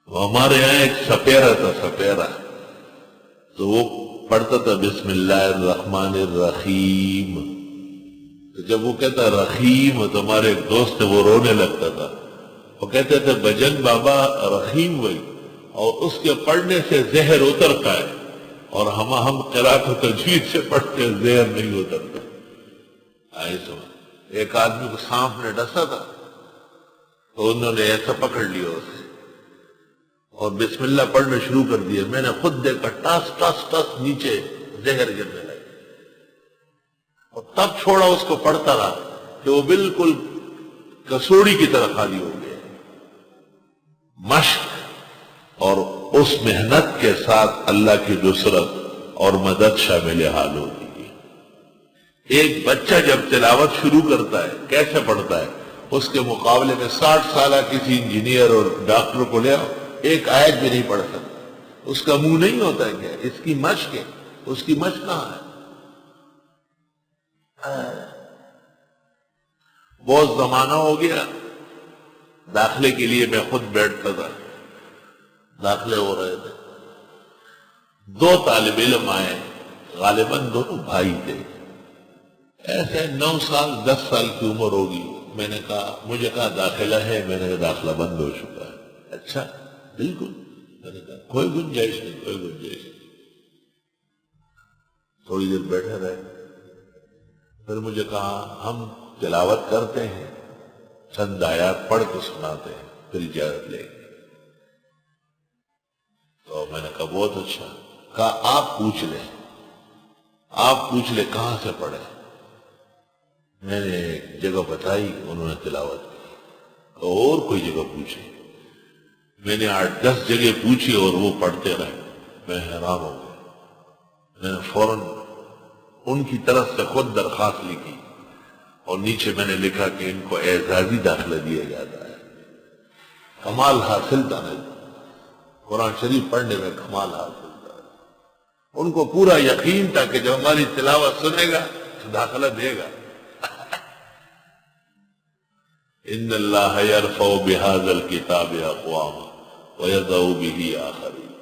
ہمارے یہاں ایک سپیرا تھا، سپیرا، تو وہ پڑھتا تھا بسم اللہ الرحمن الرحیم، تو جب وہ کہتا رحیم تو ہمارے ایک دوست تھے وہ رونے لگتا تھا، وہ کہتے تھے بجن بابا رحیم وہی، اور اس کے پڑھنے سے زہر اترتا ہے، اور ہم قرات و تجوید سے پڑھتے ہیں زہر نہیں اترتا۔ ایک آدمی کو سانپ نے ڈسا تھا تو انہوں نے ایسا پکڑ لیا اسے اور بسم اللہ پڑھنا شروع کر دیا، میں نے خود دیکھا ٹس ٹس ٹس نیچے زہر گرنے لگا، اور تب چھوڑا اس کو، پڑھتا رہا کہ وہ بالکل کسوڑی کی طرح خالی ہو گیا۔ مشق اور اس محنت کے ساتھ اللہ کی نصرت اور مدد شامل حال ہوتی ہے۔ ایک بچہ جب تلاوت شروع کرتا ہے کیسے پڑھتا ہے، اس کے مقابلے میں 60 سالہ کسی انجینئر اور ڈاکٹر کو لے آؤ، ایک آیت بھی نہیں پڑھ سکتا، اس کا منہ نہیں ہوتا ہے، کیا اس کی مشق ہے، اس کی مشق کہاں ہے؟ بہت زمانہ ہو گیا، داخلے کے لیے میں خود بیٹھتا تھا، داخلے ہو رہے تھے، 2 طالب علم آئے، غالباً دونوں بھائی تھے، ایسے 9 سال 10 سال کی عمر ہوگی۔ میں نے کہا، مجھے کہا داخلہ ہے، میں نے کہا داخلہ بند ہو چکا ہے۔ اچھا بالکل، میں نے کہا کوئی گنجائش نہیں، کوئی گنجائش نہیں۔ تھوڑی دیر بیٹھے رہے، پھر مجھے کہا ہم تلاوت کرتے ہیں، چند آیات پڑھ کے سناتے ہیں، پھر اجازت لیں گے۔ تو میں نے کہا بہت اچھا، کہا آپ پوچھ لیں، آپ پوچھ لیں کہاں سے پڑھیں۔ میں نے ایک جگہ بتائی، انہوں نے تلاوت کی، اور کوئی جگہ پوچھی، میں نے 8-10 جگہ پوچھی اور وہ پڑھتے رہے، میں حیران ہو گیا۔ میں نے فوراً ان کی طرف سے خود درخواست لکھی اور نیچے میں نے لکھا کہ ان کو اعزازی داخلہ دیا جاتا ہے۔ کمال حاصل تھا نا، قرآن شریف پڑھنے میں کمال حاصل تھا، ان کو پورا یقین تھا کہ جب ہماری تلاوت سنے گا تو داخلہ دے گا۔ ان اللہ یرفع بہذا الکتاب اقواما ویضع بہ آخرین۔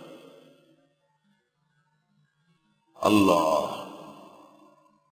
اللہ